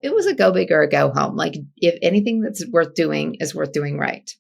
it was a go big or a go home. Like if anything that's worth doing is worth doing right.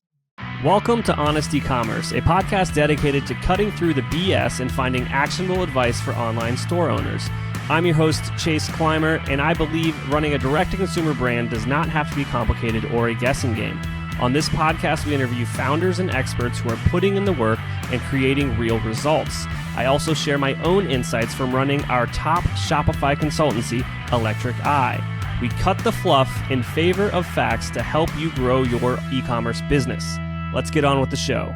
Welcome to Honest Ecommerce, a podcast dedicated to cutting through the BS and finding actionable advice for online store owners. I'm your host, Chase Clymer, and I believe running a direct-to-consumer brand does not have to be complicated or a guessing game. On this podcast, we interview founders and experts who are putting in the work and creating real results. I also share my own insights from running our top Shopify consultancy, Electric Eye. We cut the fluff in favor of facts to help you grow your e-commerce business. Let's get on with the show.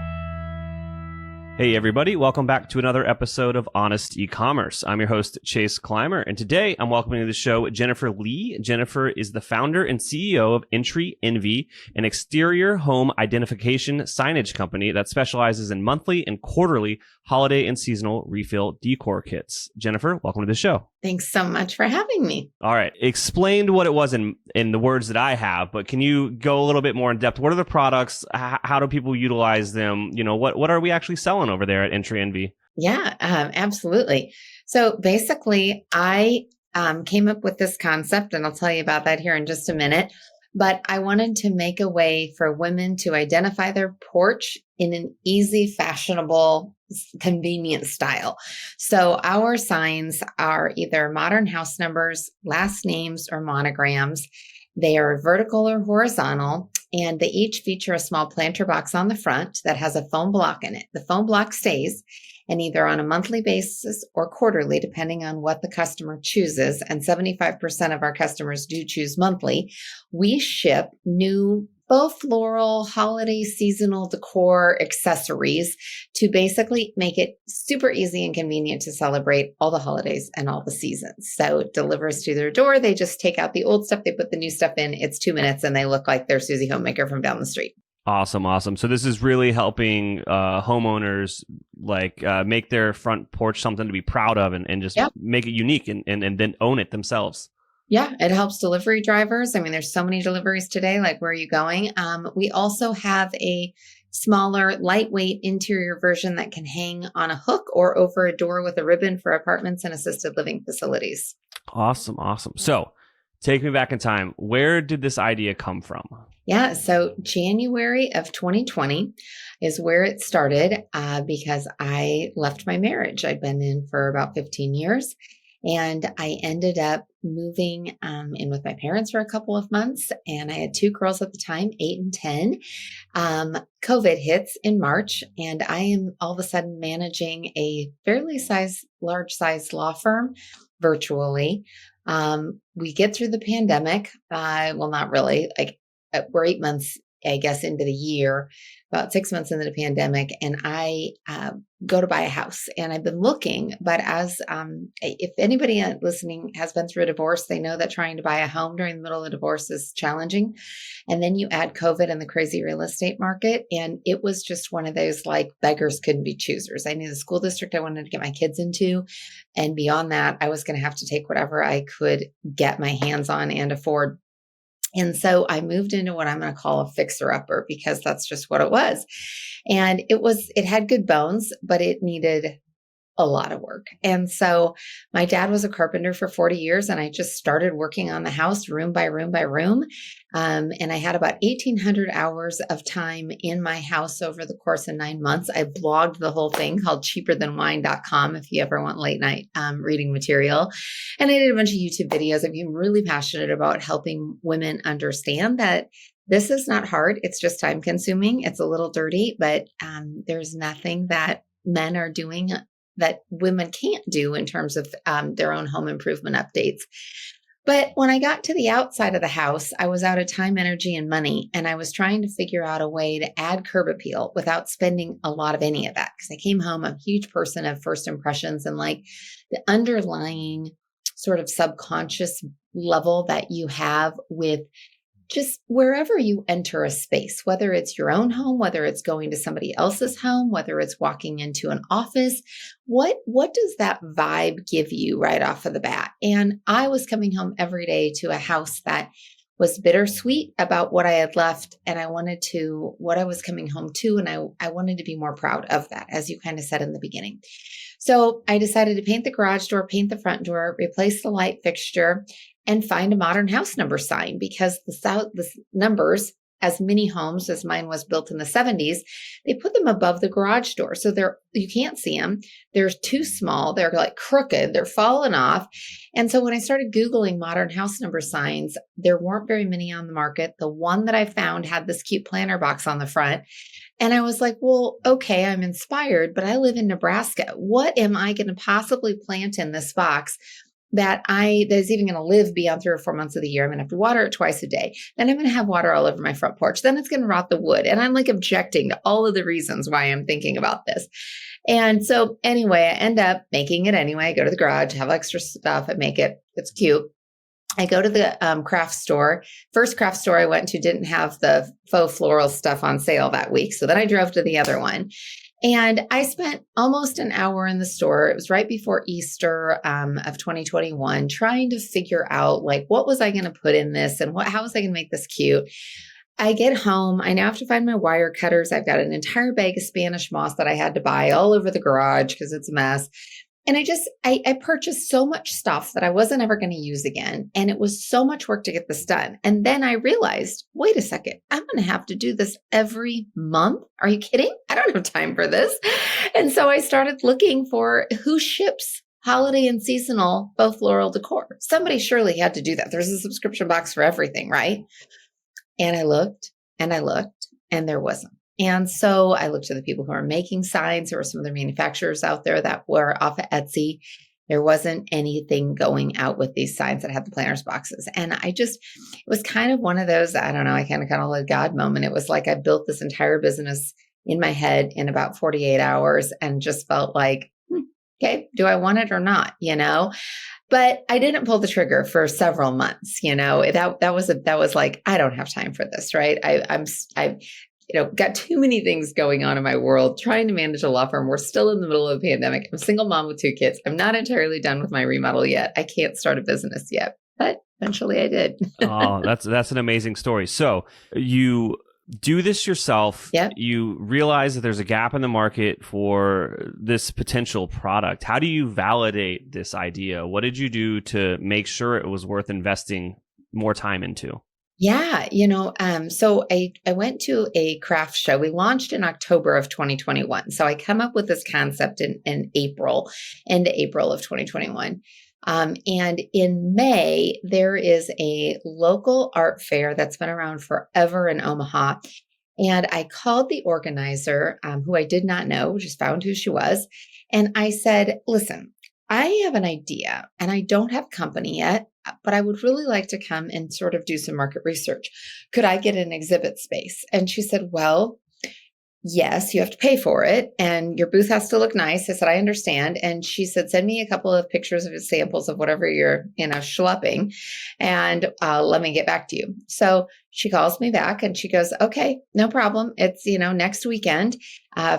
Hey everybody, welcome back to another episode of Honest Ecommerce. I'm your host, Chase Clymer, and today I'm welcoming to the show Jennifer Lea. Jennifer is the founder and CEO of Entry Envy, an exterior home identification signage company that specializes in monthly and quarterly holiday and seasonal refill decor kits. Jennifer, welcome to the show. Thanks so much for having me. All right. Explained what it was in the words that I have, but can you go a little bit more in depth? What are the products? How do people utilize them? You know, what are we actually selling over there at Entry Envy? Yeah, absolutely. So basically, I came up with this concept, and I'll tell you about that here in just a minute. But I wanted to make a way for women to identify their porch in an easy, fashionable, convenient style. So our signs are either modern house numbers, last names, or monograms. They are vertical or horizontal, and they each feature a small planter box on the front that has a foam block in it. The foam block stays, and either on a monthly basis or quarterly, depending on what the customer chooses, and 75% of our customers do choose monthly, we ship new faux floral, holiday, seasonal decor accessories to basically make it super easy and convenient to celebrate all the holidays and all the seasons. So it delivers to their door. They just take out the old stuff, they put the new stuff in. It's 2 minutes and they look like they're Susie Homemaker from down the street. Awesome. So this is really helping homeowners make their front porch something to be proud of and just make it unique and then own it themselves. Yeah, it helps delivery drivers. I mean, there's so many deliveries today, like where are you going? We also have a smaller, lightweight interior version that can hang on a hook or over a door with a ribbon for apartments and assisted living facilities. Awesome. So take me back in time. Where did this idea come from? Yeah, so January of 2020 is where it started because I left my marriage. I'd been in for about 15 years. And I ended up moving in with my parents for a couple of months. And I had two girls at the time, 8 and 10. COVID hits in March, and I am all of a sudden managing a fairly large size law firm virtually. We get through the pandemic. Well, not really. We're 8 months, I guess, into the year, about 6 months into the pandemic, and I go to buy a house. And I've been looking, but if anybody listening has been through a divorce, they know that trying to buy a home during the middle of a divorce is challenging. And then you add COVID and the crazy real estate market, and it was just one of those like beggars couldn't be choosers. I knew the school district I wanted to get my kids into, and beyond that, I was going to have to take whatever I could get my hands on and afford. And so I moved into what I'm going to call a fixer-upper because that's just what it was. And it had good bones, but it needed a lot of work. And so my dad was a carpenter for 40 years, and I just started working on the house room by room by room. And I had about 1,800 hours of time in my house over the course of 9 months. I blogged the whole thing called cheaperthanwine.com if you ever want late night reading material. And I did a bunch of YouTube videos. I'm really passionate about helping women understand that this is not hard. It's just time consuming. It's a little dirty, but there's nothing that men are doing that women can't do in terms of their own home improvement updates. But when I got to the outside of the house, I was out of time, energy, and money. And I was trying to figure out a way to add curb appeal without spending a lot of any of that. Because I came home, I'm a huge person of first impressions and like the underlying sort of subconscious level that you have with just wherever you enter a space, whether it's your own home, whether it's going to somebody else's home, whether it's walking into an office, what does that vibe give you right off of the bat? And I was coming home every day to a house that was bittersweet about what I had left, and I wanted to, what I was coming home to, and I wanted to be more proud of that, as you kind of said in the beginning. So I decided to paint the garage door, paint the front door, replace the light fixture, and find a modern house number sign, because the numbers, as many homes as mine was built in the 70s, they put them above the garage door. So you can't see them. They're too small. They're like crooked. They're falling off. And so when I started Googling modern house number signs, there weren't very many on the market. The one that I found had this cute planter box on the front. And I was like, well, okay, I'm inspired, but I live in Nebraska. What am I going to possibly plant in this box that is even going to live beyond 3 or 4 months of the year? I'm going to have to water it twice a day. Then I'm going to have water all over my front porch. Then it's going to rot the wood. And I'm like objecting to all of the reasons why I'm thinking about this. And so anyway, I end up making it anyway. I go to the garage, have extra stuff, I make it. It's cute. I go to the craft store. First craft store I went to didn't have the faux floral stuff on sale that week. So then I drove to the other one. And I spent almost an hour in the store. It was right before Easter of 2021, trying to figure out like, what was I going to put in this and how was I going to make this cute? I get home. I now have to find my wire cutters. I've got an entire bag of Spanish moss that I had to buy all over the garage because it's a mess. And I purchased so much stuff that I wasn't ever going to use again. And it was so much work to get this done. And then I realized, wait a second, I'm going to have to do this every month. Are you kidding? I don't have time for this. And so I started looking for who ships holiday and seasonal faux floral decor. Somebody surely had to do that. There's a subscription box for everything, right? And I looked and there wasn't. And so I looked to the people who are making signs. There were some other manufacturers out there that were off of Etsy. There wasn't anything going out with these signs that had the planners boxes. And it was kind of one of those, I don't know, I kind of a God moment. It was like I built this entire business in my head in about 48 hours and just felt like, okay, do I want it or not? But I didn't pull the trigger for several months. That was like, I don't have time for this, right? I've got too many things going on in my world, trying to manage a law firm. We're still in the middle of a pandemic. I'm a single mom with 2 kids. I'm not entirely done with my remodel yet. I can't start a business yet, but eventually I did. Oh, that's an amazing story. So you do this yourself. Yep. You realize that there's a gap in the market for this potential product. How do you validate this idea? What did you do to make sure it was worth investing more time into? Yeah, so I went to a craft show. We launched in October of 2021. So I come up with this concept in end of April of 2021. And in May, there is a local art fair that's been around forever in Omaha. And I called the organizer, who I did not know, just found who she was. And I said, listen, I have an idea and I don't have a company yet, but I would really like to come and sort of do some market research. Could I get an exhibit space? And she said, well, yes, you have to pay for it and your booth has to look nice. I said, I understand. And she said, send me a couple of pictures of samples of whatever you're, schlepping and let me get back to you. So she calls me back and she goes, okay, no problem. It's, next weekend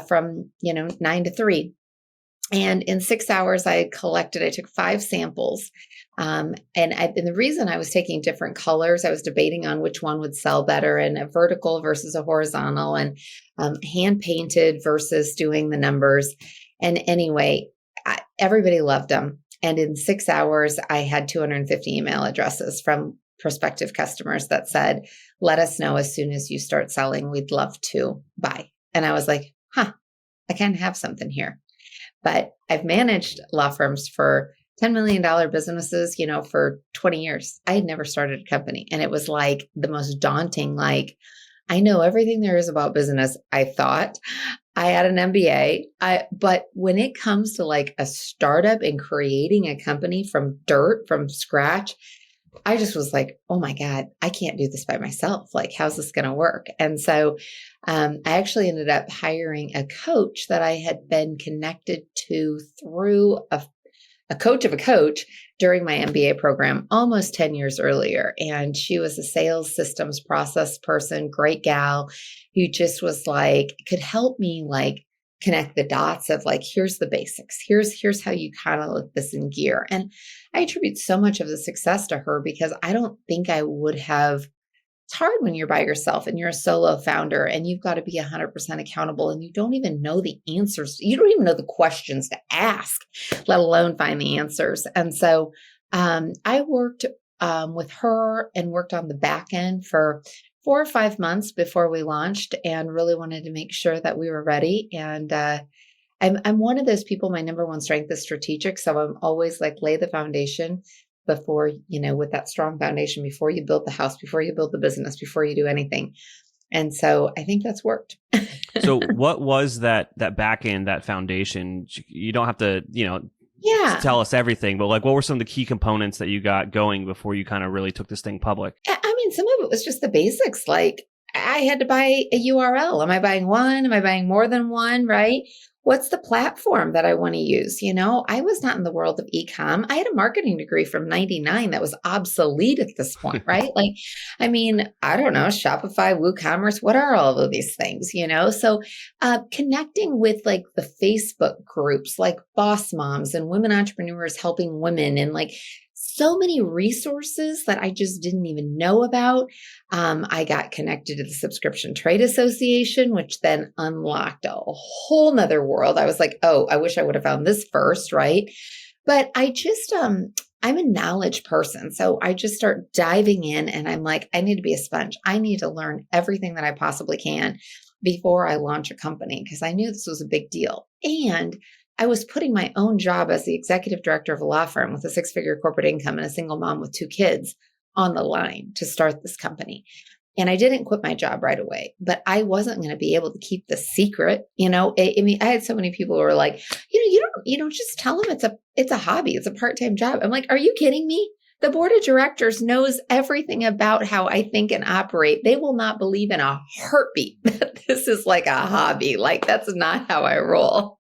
from, 9 to 3. And in 6 hours, I took 5 samples. And the reason I was taking different colors, I was debating on which one would sell better, and a vertical versus a horizontal, and hand painted versus doing the numbers. And anyway, everybody loved them. And in 6 hours, I had 250 email addresses from prospective customers that said, let us know as soon as you start selling, we'd love to buy. And I was like, I kind of have something here. But I've managed law firms for $10 million businesses, for 20 years. I had never started a company. And it was like the most daunting, I know everything there is about business. I thought I had an MBA. But when it comes to a startup and creating a company from scratch, I just was like, oh my God, I can't do this by myself. How's this going to work? And so I actually ended up hiring a coach that I had been connected to through a coach of a coach during my MBA program almost 10 years earlier. And she was a sales systems process person, great gal, who just was could help me connect the dots of here's the basics. Here's how you kind of look this in gear. And I attribute so much of the success to her because I don't think I would have. It's hard when you're by yourself and you're a solo founder and you've got to be 100% accountable and you don't even know the answers. You don't even know the questions to ask, let alone find the answers. And so I worked with her and worked on the back end for 4 or 5 months before we launched, and really wanted to make sure that we were ready. And I'm one of those people, my number one strength is strategic. So I'm always like, lay the foundation before, with that strong foundation, before you build the house, before you build the business, before you do anything. And so I think that's worked. So what was that back end, that foundation? You don't have to, tell us everything, but like, what were some of the key components that you got going before you kind of really took this thing public? I mean, some of it was just the basics. Like, I had to buy a URL. Am I buying one? Am I buying more than one? Right? What's the platform that I want to use? I was not in the world of e-com. I had a marketing degree from 99 that was obsolete at this point, right? I don't know, Shopify, WooCommerce, what are all of these things, So connecting with like the Facebook groups, like Boss Moms and Women Entrepreneurs Helping Women, and like so many resources that I just didn't even know about. I got connected to the Subscription Trade Association, which then unlocked a whole nother world. I was like, oh, I wish I would have found this first, right? But I just, I'm a knowledge person. So I just start diving in, and I'm like, I need to be a sponge. I need to learn everything that I possibly can before I launch a company, because I knew this was a big deal. And I was putting my own job as the executive director of a law firm with a 6-figure corporate income and a single mom with 2 kids on the line to start this company. And I didn't quit my job right away, but I wasn't going to be able to keep the secret. I had so many people who were like, you don't just tell them it's a hobby. It's a part-time job. I'm like, are you kidding me? The board of directors knows everything about how I think and operate. They will not believe in a heartbeat that this is like a hobby. Like, that's not how I roll.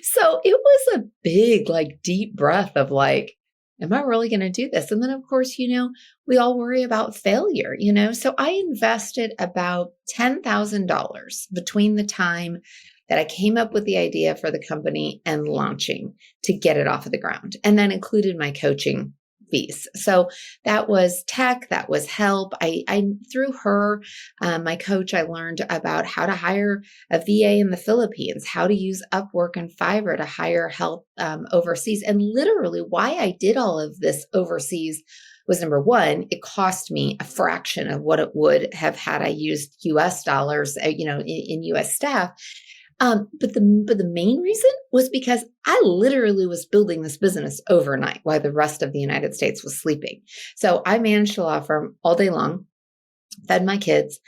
So it was a big, like, deep breath of like, am I really going to do this? And then, of course, we all worry about failure, So I invested about $10,000 between the time that I came up with the idea for the company and launching to get it off of the ground. And that included my coaching fees. So that was tech, that was help. I through her, my coach, I learned about how to hire a VA in the Philippines, how to use Upwork and Fiverr to hire help overseas. And literally why I did all of this overseas was, number one, it cost me a fraction of what it would have had I used US dollars, in US staff. But the main reason was because I literally was building this business overnight while the rest of the United States was sleeping. So I managed a law firm all day long, fed my kids,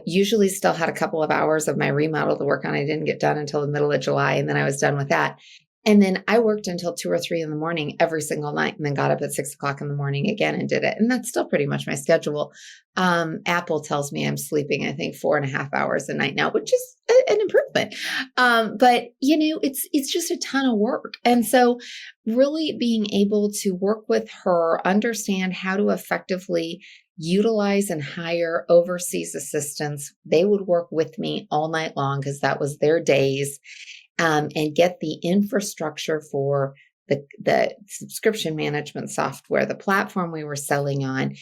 usually still had a couple of hours of my remodel to work on. I didn't get done until the middle of July, and then I was done with that. And then I worked until 2 or 3 in the morning every single night, and then got up at 6 o'clock in the morning again and did it. And that's still pretty much my schedule. Apple tells me I'm sleeping, I think, 4.5 hours a night now, which is an improvement. But it's just a ton of work. And so really being able to work with her, understand how to effectively utilize and hire overseas assistants. They would work with me all night long because that was their days. And get the infrastructure for the subscription management software, the platform we were selling on,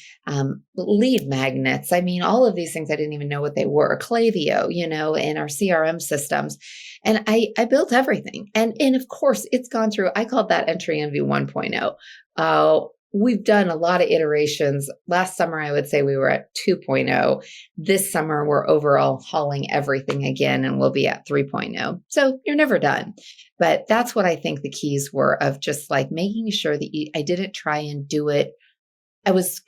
lead magnets. All of these things, I didn't even know what they were. Klaviyo, and our CRM systems. And I built everything. And of course, it's gone through, I called that Entry Envy 1.0. We've done a lot of iterations. Last summer, I would say we were at 2.0. This summer, we're overall hauling everything again, and we'll be at 3.0. So you're never done. But that's what I think the keys were, of just like making sure that I didn't try and do it. I was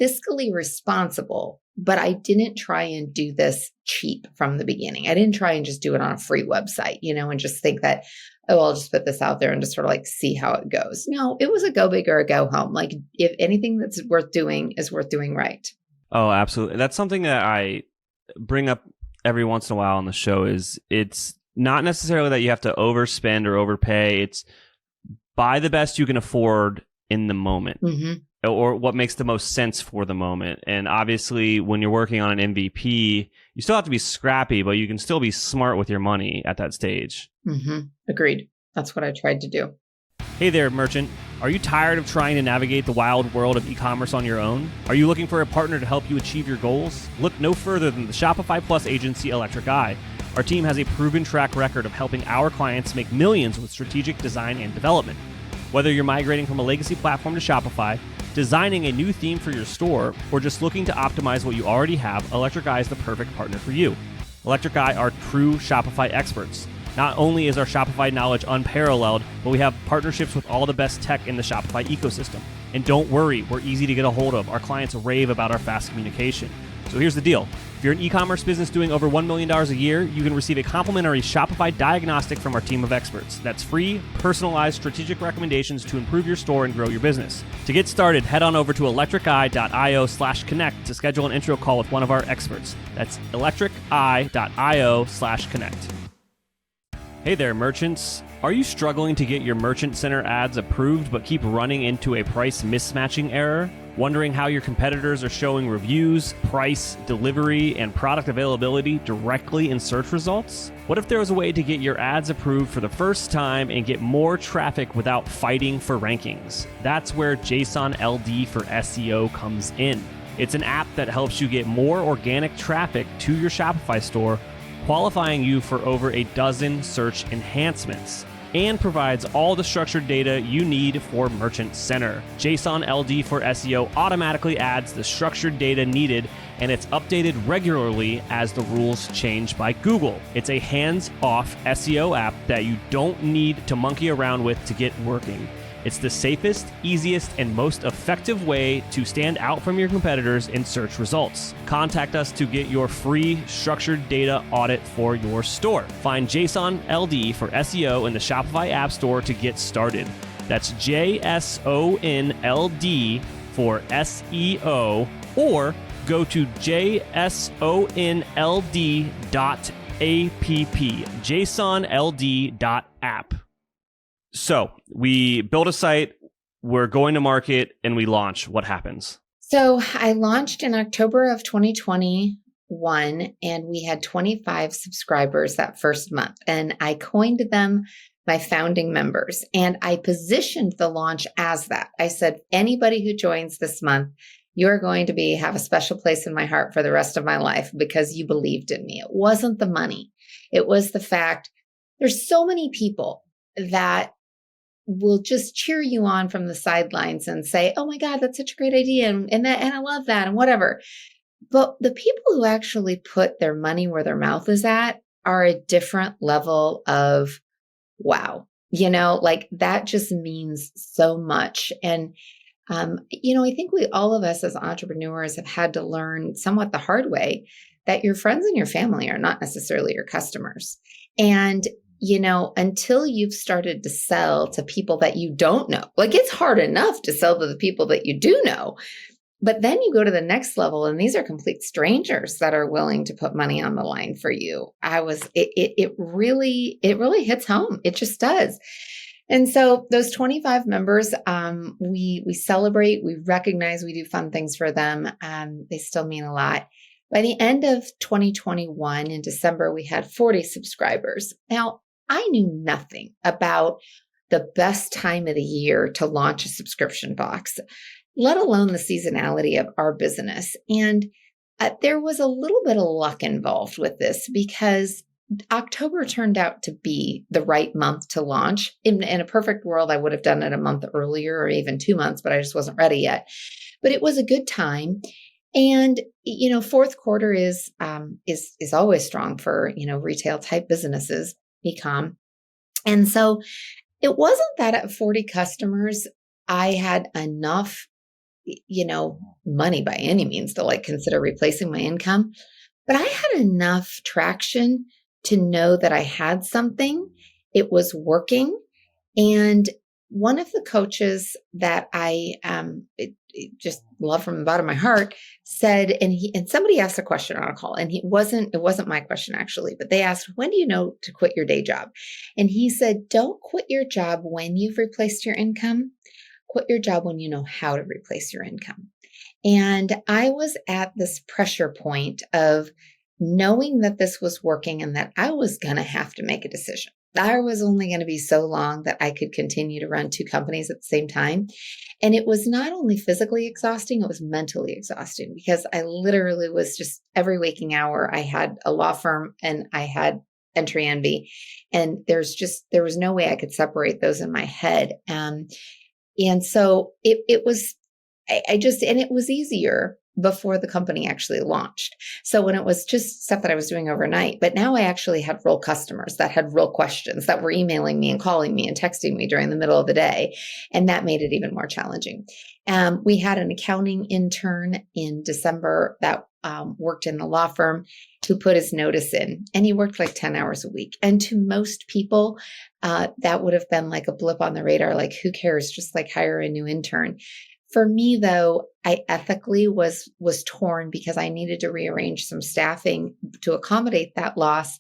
fiscally responsible, but I didn't try and do this cheap from the beginning. I didn't try and just do it on a free website, and just think that, oh, I'll just put this out there and just sort of like see how it goes. No, it was a go big or a go home. Like, if anything that's worth doing is worth doing right. Oh, absolutely. That's something that I bring up every once in a while on the show. Is it's not necessarily that you have to overspend or overpay. It's buy the best you can afford in the moment. Mm-hmm. Or what makes the most sense for the moment. And obviously, when you're working on an MVP, you still have to be scrappy, but you can still be smart with your money at that stage. Mm-hmm. Agreed. That's what I tried to do. Hey there, merchant. Are you tired of trying to navigate the wild world of e-commerce on your own? Are you looking for a partner to help you achieve your goals? Look no further than the Shopify Plus agency, Electric Eye. Our team has a proven track record of helping our clients make millions with strategic design and development. Whether you're migrating from a legacy platform to Shopify, designing a new theme for your store, or just looking to optimize what you already have, Electric Eye is the perfect partner for you. Electric Eye are true Shopify experts. Not only is our Shopify knowledge unparalleled, but we have partnerships with all the best tech in the Shopify ecosystem. And don't worry, we're easy to get a hold of. Our clients rave about our fast communication. So here's the deal. If you're an e-commerce business doing over $1 million a year, you can receive a complimentary Shopify diagnostic from our team of experts. That's free, personalized, strategic recommendations to improve your store and grow your business. To get started, head on over to electriceye.io/connect to schedule an intro call with one of our experts. That's electriceye.io/connect. Hey there, merchants. Are you struggling to get your Merchant Center ads approved but keep running into a price mismatching error? Wondering how your competitors are showing reviews, price, delivery, and product availability directly in search results? What if there was a way to get your ads approved for the first time and get more traffic without fighting for rankings? That's where JSON-LD for SEO comes in. It's an app that helps you get more organic traffic to your Shopify store, qualifying you for over a dozen search enhancements, and provides all the structured data you need for Merchant Center. JSON-LD for SEO automatically adds the structured data needed, and it's updated regularly as the rules change by Google. It's a hands-off SEO app that you don't need to monkey around with to get working. It's the safest, easiest, and most effective way to stand out from your competitors in search results. Contact us to get your free structured data audit for your store. Find JSON-LD for SEO in the Shopify App Store to get started. That's JSONLD for SEO, or go to JSONLD.app, JSONLD.app. So we build a site, we're going to market, and we launch. What happens? So I launched in October of 2021, and we had 25 subscribers that first month. And I coined them my founding members. And I positioned the launch as that. I said, anybody who joins this month, you're going to have a special place in my heart for the rest of my life because you believed in me. It wasn't the money. It was the fact there's so many people that will just cheer you on from the sidelines and say, oh my God, that's such a great idea. And I love that and whatever. But the people who actually put their money where their mouth is at are a different level of wow. Like that just means so much. And, I think all of us as entrepreneurs have had to learn somewhat the hard way that your friends and your family are not necessarily your customers. And until you've started to sell to people that you don't know, like it's hard enough to sell to the people that you do know, but then you go to the next level and these are complete strangers that are willing to put money on the line for you. It really hits home. It just does. And so those 25 members, we celebrate, we recognize, we do fun things for them. They still mean a lot. By the end of 2021, in December, we had 40 subscribers. Now, I knew nothing about the best time of the year to launch a subscription box, let alone the seasonality of our business. And there was a little bit of luck involved with this because October turned out to be the right month to launch. In a perfect world, I would have done it a month earlier or even 2 months, but I just wasn't ready yet. But it was a good time. And, fourth quarter is always strong for, retail type businesses, e-com. And so it wasn't that at 40 customers, I had enough, money by any means to consider replacing my income, but I had enough traction to know that I had something, it was working. And one of the coaches that I just love from the bottom of my heart said, and somebody asked a question on a call, and it wasn't my question actually, but they asked, when do you know to quit your day job? And he said, don't quit your job when you've replaced your income, quit your job when you know how to replace your income. And I was at this pressure point of knowing that this was working and that I was going to have to make a decision. I was only going to be so long that I could continue to run 2 companies at the same time. And it was not only physically exhausting, it was mentally exhausting because I literally was just every waking hour, I had a law firm and I had entry envy. And there was no way I could separate those in my head. And so it was and it was easier before the company actually launched. So when it was just stuff that I was doing overnight, but now I actually had real customers that had real questions that were emailing me and calling me and texting me during the middle of the day. And that made it even more challenging. We had an accounting intern in December that worked in the law firm who put his notice in, and he worked like 10 hours a week. And to most people, that would have been like a blip on the radar. Like, who cares? Just like hire a new intern. For me, though, I ethically was torn because I needed to rearrange some staffing to accommodate that loss.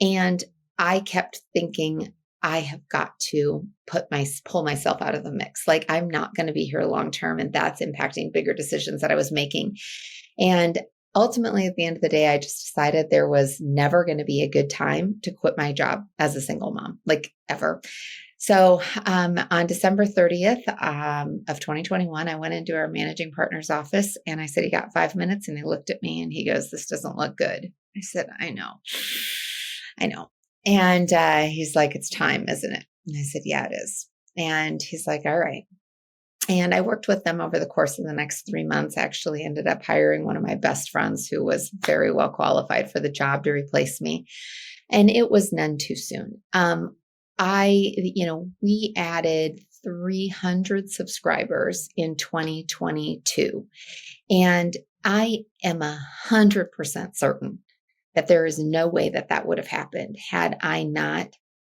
And I kept thinking, I have got to pull myself out of the mix. Like, I'm not going to be here long term, and that's impacting bigger decisions that I was making. And ultimately, at the end of the day, I just decided there was never going to be a good time to quit my job as a single mom, like ever. So on December 30th of 2021, I went into our managing partner's office and I said, "You got 5 minutes?" And he looked at me and he goes, "This doesn't look good." I said, I know. And he's like, "It's time, isn't it?" And I said, "Yeah, it is." And he's like, "All right." And I worked with them over the course of the next 3 months. I actually ended up hiring one of my best friends who was very well qualified for the job to replace me. And it was none too soon. We added 300 subscribers in 2022. And I am 100% certain that there is no way that would have happened had I not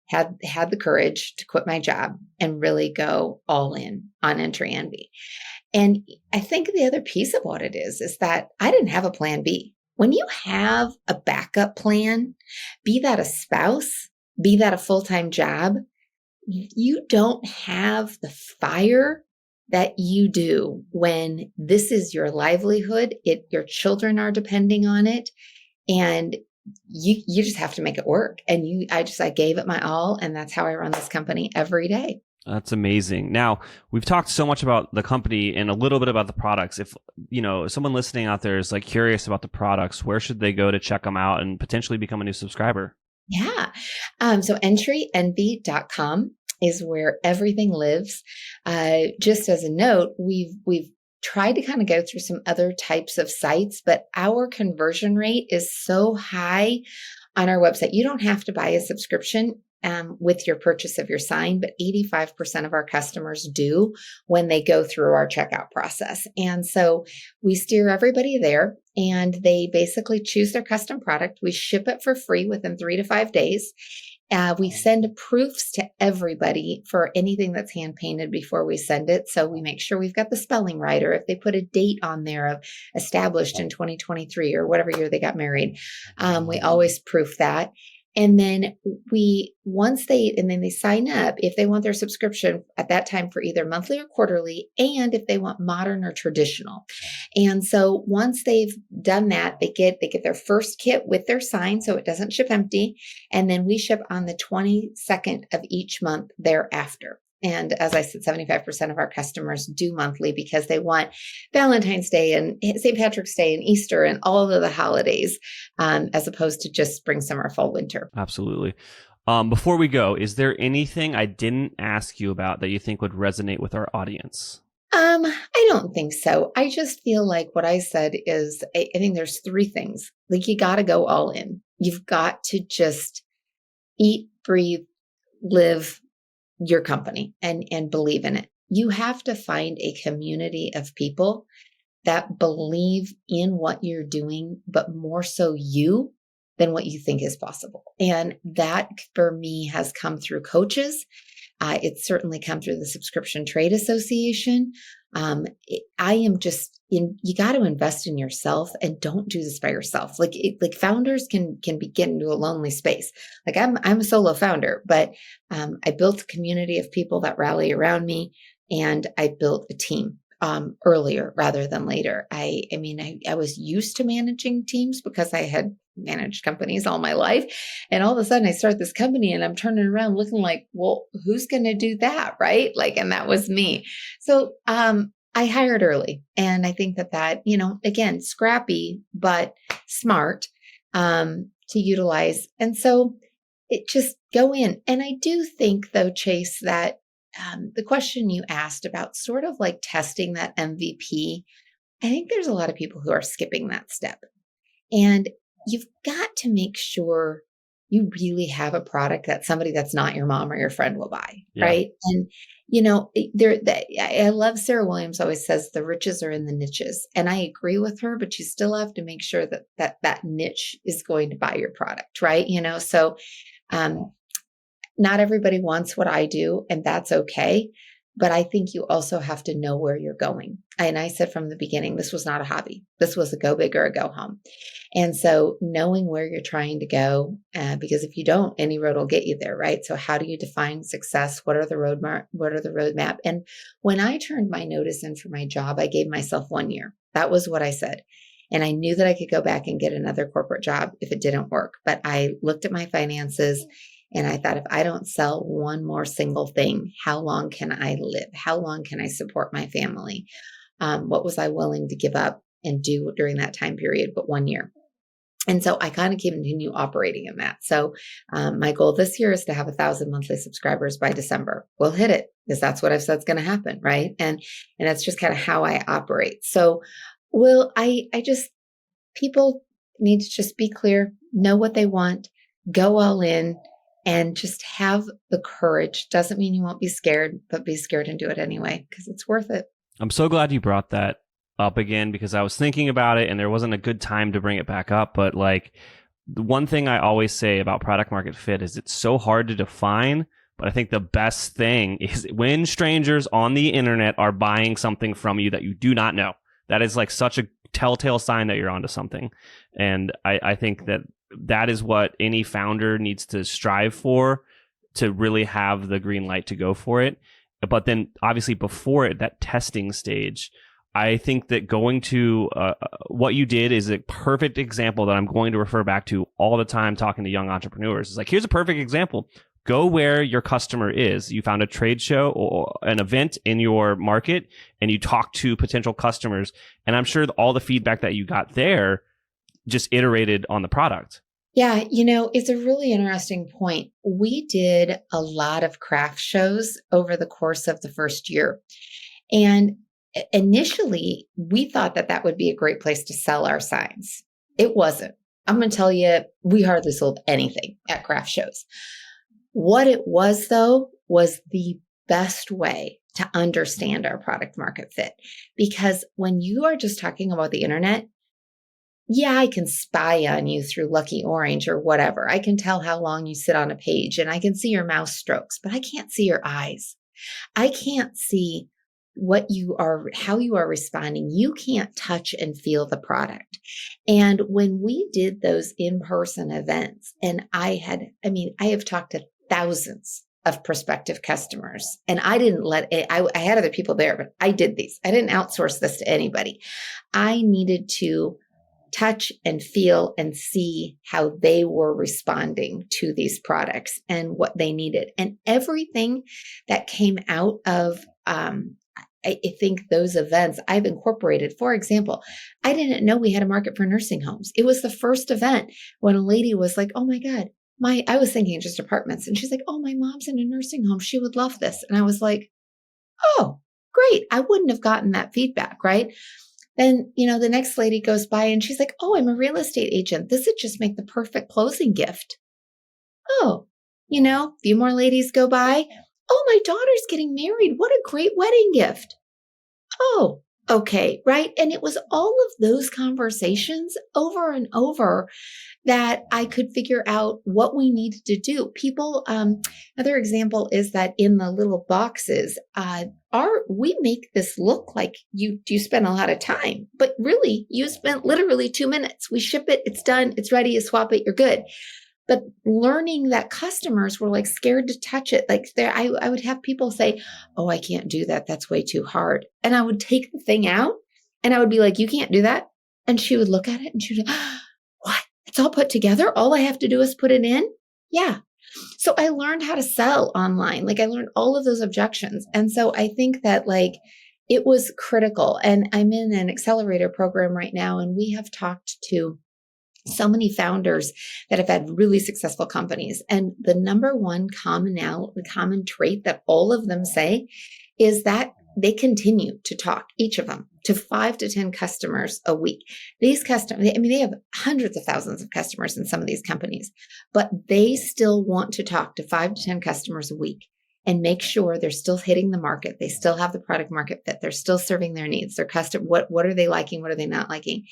had the courage to quit my job and really go all in on Entry Envy. And I think the other piece of what it is that I didn't have a plan B. When you have a backup plan, be that a spouse, be that a full-time job, you don't have the fire that you do when this is your livelihood. Your children are depending on it, and you just have to make it work. And I gave it my all, and that's how I run this company every day. That's amazing. Now, we've talked so much about the company and a little bit about the products. If someone listening out there is like curious about the products, where should they go to check them out and potentially become a new subscriber? Yeah. So entryenvy.com is where everything lives. Just as a note, we've tried to kind of go through some other types of sites, but our conversion rate is so high on our website. You don't have to buy a subscription with your purchase of your sign, but 85% of our customers do when they go through our checkout process. And so we steer everybody there, and they basically choose their custom product. We ship it for free within 3 to 5 days. We send proofs to everybody for anything that's hand painted before we send it. So we make sure we've got the spelling right, or if they put a date on there of established in 2023 or whatever year they got married, we always proof that. And then they sign up if they want their subscription at that time for either monthly or quarterly, and if they want modern or traditional. And so once they've done that, they get their first kit with their sign, so it doesn't ship empty. And then we ship on the 22nd of each month thereafter. And as I said, 75% of our customers do monthly because they want Valentine's Day and St. Patrick's Day and Easter and all of the holidays, as opposed to just spring, summer, fall, winter. Absolutely. Before we go, is there anything I didn't ask you about that you think would resonate with our audience? I don't think so. I just feel like what I said is, I think there's 3 things. Like, you got to go all in. You've got to just eat, breathe, live your company and believe in it. You have to find a community of people that believe in what you're doing, but more so you than what you think is possible. And that for me has come through coaches. It's certainly come through the Subscription Trade Association. You got to invest in yourself, and don't do this by yourself. Like founders can get into a lonely space. Like I'm a solo founder, but I built a community of people that rally around me, and I built a team earlier rather than later. I was used to managing teams because I had managed companies all my life. And all of a sudden I start this company and I'm turning around looking like, well, who's going to do that? Right. And that was me. So, I hired early, and I think that, again, scrappy, but smart, to utilize. And so it just go in. And I do think though, Chase, that the question you asked about sort of like testing that MVP, I think there's a lot of people who are skipping that step. And you've got to make sure you really have a product that somebody that's not your mom or your friend will buy, right? And I love Sarah Williams always says the riches are in the niches, and I agree with her. But you still have to make sure that niche is going to buy your product, right? So not everybody wants what I do, and that's okay. But I think you also have to know where you're going. And I said from the beginning, this was not a hobby. This was a go big or a go home. And so knowing where you're trying to go, because if you don't, any road will get you there, right? So how do you define success? What are the roadmap? And when I turned my notice in for my job, I gave myself 1 year. That was what I said. And I knew that I could go back and get another corporate job if it didn't work. But I looked at my finances and I thought, if I don't sell one more single thing, how long can I live? How long can I support my family? What was I willing to give up and do during that time period, but 1 year? And so I kind of continue operating in that. So my goal this year is to have 1,000 monthly subscribers by December. We'll hit it because that's what I've said is going to happen, right? And that's just kind of how I operate. So people need to just be clear, know what they want, go all in, and just have the courage. Doesn't mean you won't be scared, but be scared and do it anyway, because it's worth it. I'm so glad you brought that up again, because I was thinking about it and there wasn't a good time to bring it back up. But like, the one thing I always say about product market fit is it's so hard to define. But I think the best thing is when strangers on the internet are buying something from you that you do not know. That is like such a telltale sign that you're onto something. And I think that is what any founder needs to strive for, to really have the green light to go for it. But then obviously before it, that testing stage, I think that going to what you did is a perfect example that I'm going to refer back to all the time talking to young entrepreneurs. It's like, here's a perfect example. Go where your customer is. You found a trade show or an event in your market and you talk to potential customers. And I'm sure all the feedback that you got there just iterated on the product. Yeah, it's a really interesting point. We did a lot of craft shows over the course of the first year. And initially, we thought that would be a great place to sell our signs. It wasn't. I'm going to tell you, we hardly sold anything at craft shows. What it was, though, was the best way to understand our product market fit. Because when you are just talking about the internet, yeah, I can spy on you through Lucky Orange or whatever. I can tell how long you sit on a page and I can see your mouse strokes, but I can't see your eyes. I can't see how you are responding. You can't touch and feel the product. And when we did those in-person events, and I have talked to thousands of prospective customers, and I had other people there, but I did these. I didn't outsource this to anybody. I needed to touch and feel and see how they were responding to these products and what they needed. And everything that came out of, I think those events I've incorporated. For example, I didn't know we had a market for nursing homes. It was the first event when a lady was like, oh my God, I was thinking just apartments. And she's like, oh, my mom's in a nursing home. She would love this. And I was like, oh, great. I wouldn't have gotten that feedback, right? Then, the next lady goes by and she's like, oh, I'm a real estate agent. This would just make the perfect closing gift. Oh, a few more ladies go by. Oh, my daughter's getting married. What a great wedding gift. Oh, okay, right? And it was all of those conversations over and over that I could figure out what we needed to do. People, another example is that in the little boxes, we make this look like you spend a lot of time, but really you spent literally 2 minutes. We ship it, it's done, it's ready, you swap it, you're good. But learning that customers were like scared to touch it. Like I would have people say, oh, I can't do that. That's way too hard. And I would take the thing out and I would be like, you can't do that. And she would look at it and she would, what? It's all put together. All I have to do is put it in. Yeah. So I learned how to sell online. Like I learned all of those objections. And so I think that it was critical. And I'm in an accelerator program right now. And we have talked to so many founders that have had really successful companies. And the number one common trait that all of them say is that they continue to talk, each of them, to 5 to 10 customers a week. These customers, they have hundreds of thousands of customers in some of these companies, but they still want to talk to 5 to 10 customers a week and make sure they're still hitting the market. They still have the product market fit. They're still serving their needs. Their customer, what are they liking? What are they not liking?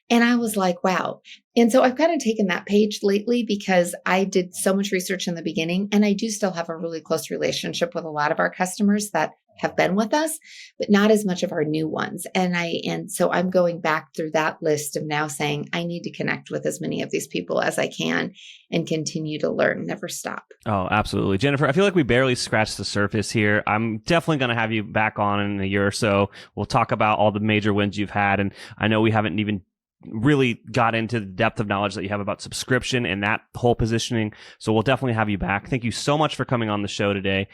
And I was like, wow. And so I've kind of taken that page lately because I did so much research in the beginning, and I do still have a really close relationship with a lot of our customers that have been with us, but not as much of our new ones. And so I'm going back through that list of now saying, I need to connect with as many of these people as I can and continue to learn, never stop. Oh, absolutely. Jennifer, I feel like we barely scratched the surface here. I'm definitely going to have you back on in a year or so. We'll talk about all the major wins you've had. And I know we haven't even really got into the depth of knowledge that you have about subscription and that whole positioning. So we'll definitely have you back. Thank you so much for coming on the show today.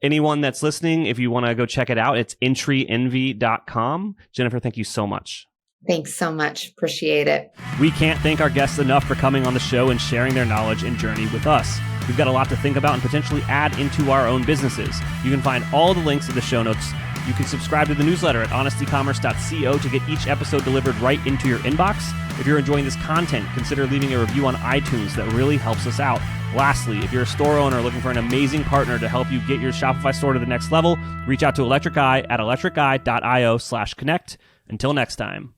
Anyone that's listening, if you want to go check it out, it's entryenvy.com. Jennifer, thank you so much. Thanks so much. Appreciate it. We can't thank our guests enough for coming on the show and sharing their knowledge and journey with us. We've got a lot to think about and potentially add into our own businesses. You can find all the links in the show notes. You can subscribe to the newsletter at honestycommerce.co to get each episode delivered right into your inbox. If you're enjoying this content, consider leaving a review on iTunes. That really helps us out. Lastly, if you're a store owner looking for an amazing partner to help you get your Shopify store to the next level, reach out to Electric Eye at electriceye.io/connect. Until next time.